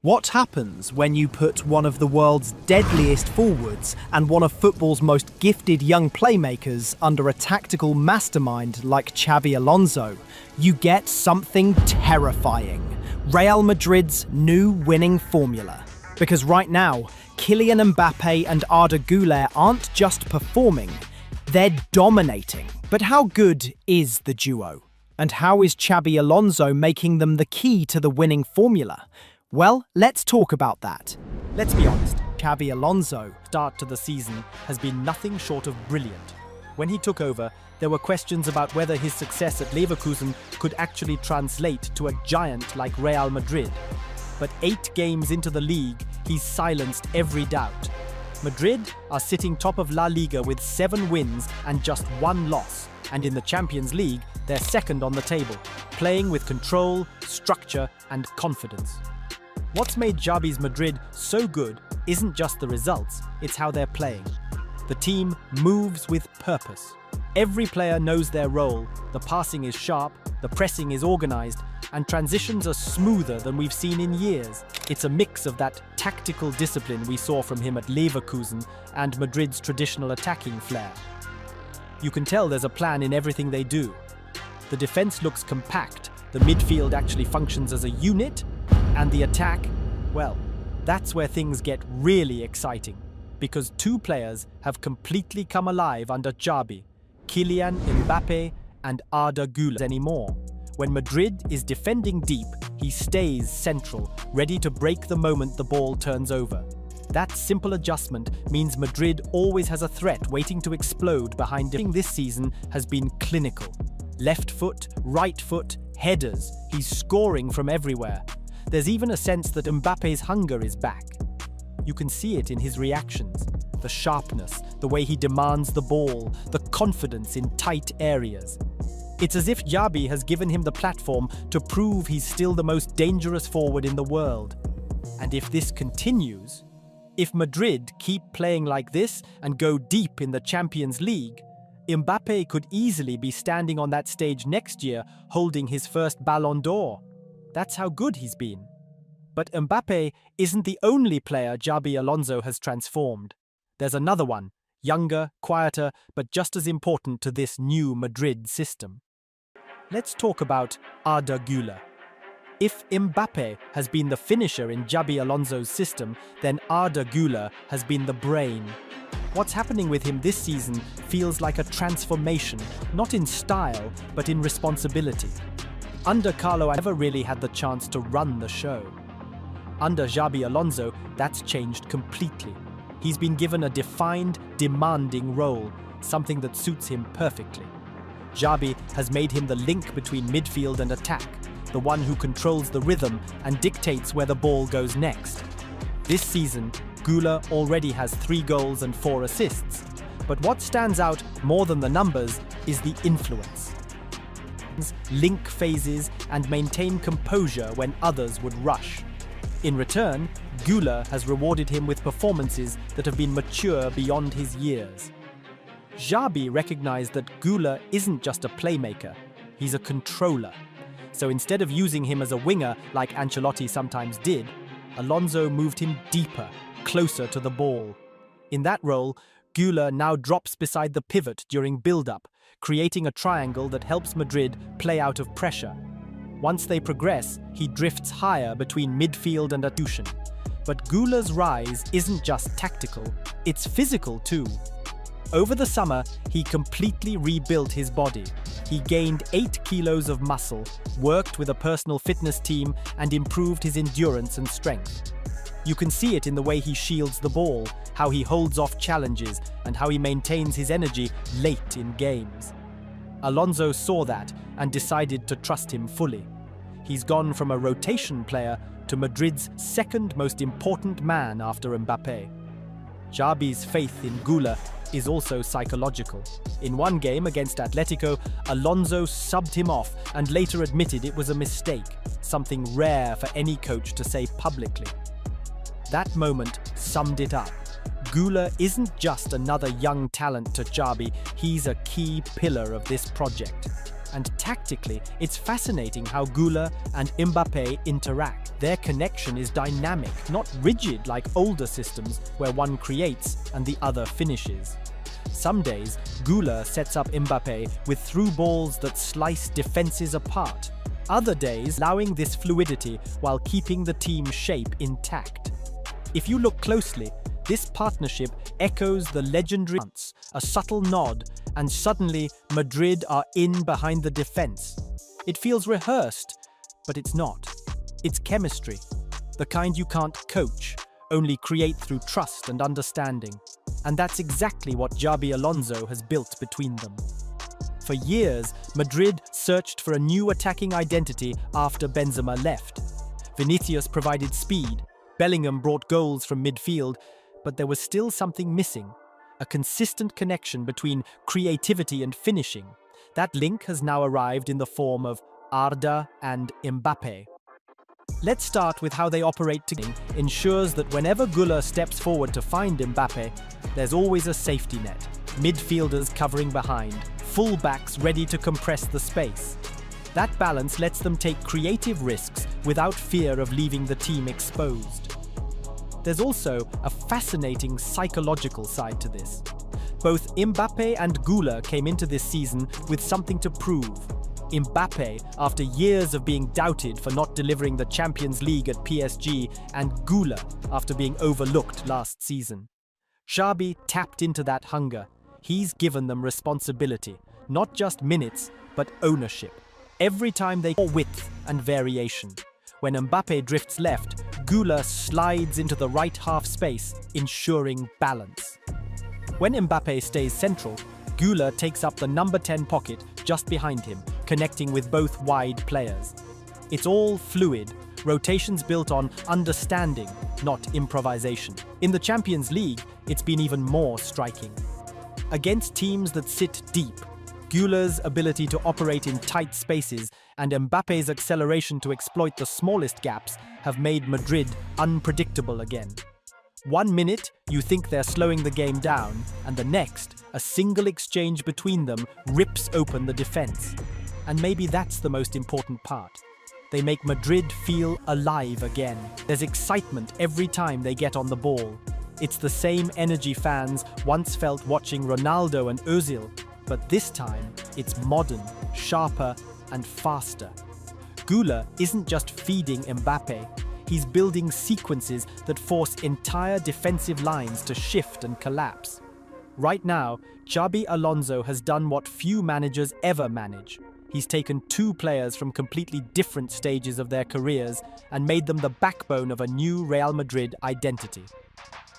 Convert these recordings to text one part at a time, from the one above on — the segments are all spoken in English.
What happens when you put one of the world's deadliest forwards and one of football's most gifted young playmakers under a tactical mastermind like Xabi Alonso? You get something terrifying. Real Madrid's new winning formula. Because right now, Kylian Mbappe and Arda Güler aren't just performing, they're dominating. But how good is the duo? And how is Xabi Alonso making them the key to the winning formula? Well, let's talk about that. Let's be honest, Xabi Alonso's start to the season has been nothing short of brilliant. When he took over, there were questions about whether his success at Leverkusen could actually translate to a giant like Real Madrid. But 8 games into the league, he's silenced every doubt. Madrid are sitting top of La Liga with 7 wins and just 1 loss. And in the Champions League, they're second on the table, playing with control, structure, and confidence. What's made Xabi's Madrid so good isn't just the results, it's how they're playing. The team moves with purpose. Every player knows their role, the passing is sharp, the pressing is organized, and transitions are smoother than we've seen in years. It's a mix of that tactical discipline we saw from him at Leverkusen and Madrid's traditional attacking flair. You can tell there's a plan in everything they do. The defense looks compact, the midfield actually functions as a unit, and the attack, well, that's where things get really exciting. Because 2 players have completely come alive under Xabi, Kylian Mbappe and Arda Guler anymore. When Madrid is defending deep, he stays central, ready to break the moment the ball turns over. That simple adjustment means Madrid always has a threat waiting to explode behind him. This season has been clinical. Left foot, right foot, headers. He's scoring from everywhere. There's even a sense that Mbappe's hunger is back. You can see it in his reactions, the sharpness, the way he demands the ball, the confidence in tight areas. It's as if Xabi has given him the platform to prove he's still the most dangerous forward in the world. And if this continues, if Madrid keep playing like this and go deep in the Champions League, Mbappe could easily be standing on that stage next year holding his first Ballon d'Or. That's how good he's been. But Mbappe isn't the only player Xabi Alonso has transformed. There's another one, younger, quieter, but just as important to this new Madrid system. Let's talk about Arda Güler. If Mbappe has been the finisher in Xabi Alonso's system, then Arda Güler has been the brain. What's happening with him this season feels like a transformation, not in style, but in responsibility. Under Carlo, I never really had the chance to run the show. Under Xabi Alonso, that's changed completely. He's been given a defined, demanding role, something that suits him perfectly. Xabi has made him the link between midfield and attack, the one who controls the rhythm and dictates where the ball goes next. This season, Güler already has 3 goals and 4 assists. But what stands out more than the numbers is the influence. Link phases and maintain composure when others would rush. In return, Güler has rewarded him with performances that have been mature beyond his years. Xabi recognized that Güler isn't just a playmaker, he's a controller. So instead of using him as a winger like Ancelotti sometimes did, Alonso moved him deeper, closer to the ball. In that role, Güler now drops beside the pivot during build-up, creating a triangle that helps Madrid play out of pressure. Once they progress, he drifts higher between midfield and attrition. But Güler's rise isn't just tactical, it's physical too. Over the summer, he completely rebuilt his body. He gained 8 kilos of muscle, worked with a personal fitness team, and improved his endurance and strength. You can see it in the way he shields the ball, how he holds off challenges, and how he maintains his energy late in games. Alonso saw that and decided to trust him fully. He's gone from a rotation player to Madrid's second most important man after Mbappe. Xabi's faith in Güler is also psychological. In one game against Atletico, Alonso subbed him off and later admitted it was a mistake, something rare for any coach to say publicly. That moment summed it up. Güler isn't just another young talent to Xabi, he's a key pillar of this project. And tactically, it's fascinating how Güler and Mbappe interact. Their connection is dynamic, not rigid like older systems where one creates and the other finishes. Some days, Güler sets up Mbappe with through balls that slice defenses apart. Other days, allowing this fluidity while keeping the team's shape intact. If you look closely, this partnership echoes the legendary dance, a subtle nod, and suddenly Madrid are in behind the defense. It feels rehearsed, but it's not. It's chemistry, the kind you can't coach, only create through trust and understanding. And that's exactly what Xabi Alonso has built between them. For years, Madrid searched for a new attacking identity after Benzema left. Vinicius provided speed, Bellingham brought goals from midfield, but there was still something missing, a consistent connection between creativity and finishing. That link has now arrived in the form of Arda and Mbappe. Let's start with how they operate together. Ensures that whenever Güler steps forward to find Mbappe, there's always a safety net. Midfielders covering behind, full-backs ready to compress the space. That balance lets them take creative risks without fear of leaving the team exposed. There's also a fascinating psychological side to this. Both Mbappe and Güler came into this season with something to prove. Mbappe, after years of being doubted for not delivering the Champions League at PSG, and Güler, after being overlooked last season. Xabi tapped into that hunger. He's given them responsibility, not just minutes, but ownership. Every time they more width and variation. When Mbappe drifts left, Güler slides into the right half space, ensuring balance. When Mbappe stays central, Güler takes up the number 10 pocket just behind him, connecting with both wide players. It's all fluid, rotations built on understanding, not improvisation. In the Champions League, it's been even more striking. Against teams that sit deep, Güler's ability to operate in tight spaces and Mbappe's acceleration to exploit the smallest gaps have made Madrid unpredictable again. 1 minute, you think they're slowing the game down, and the next, a single exchange between them rips open the defense. And maybe that's the most important part. They make Madrid feel alive again. There's excitement every time they get on the ball. It's the same energy fans once felt watching Ronaldo and Özil, but this time it's modern, sharper, and faster. Güler isn't just feeding Mbappe, he's building sequences that force entire defensive lines to shift and collapse. Right now, Xabi Alonso has done what few managers ever manage. He's taken two players from completely different stages of their careers and made them the backbone of a new Real Madrid identity.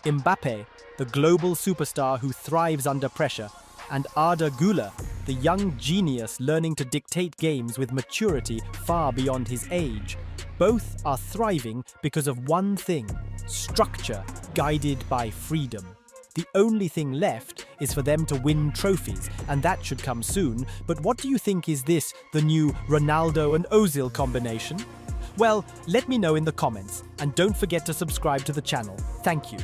Mbappe, the global superstar who thrives under pressure, and Arda Güler, the young genius learning to dictate games with maturity far beyond his age. Both are thriving because of one thing: structure guided by freedom. The only thing left is for them to win trophies, and that should come soon. But what do you think, is this the new Ronaldo and Özil combination? Well, let me know in the comments, and don't forget to subscribe to the channel. Thank you.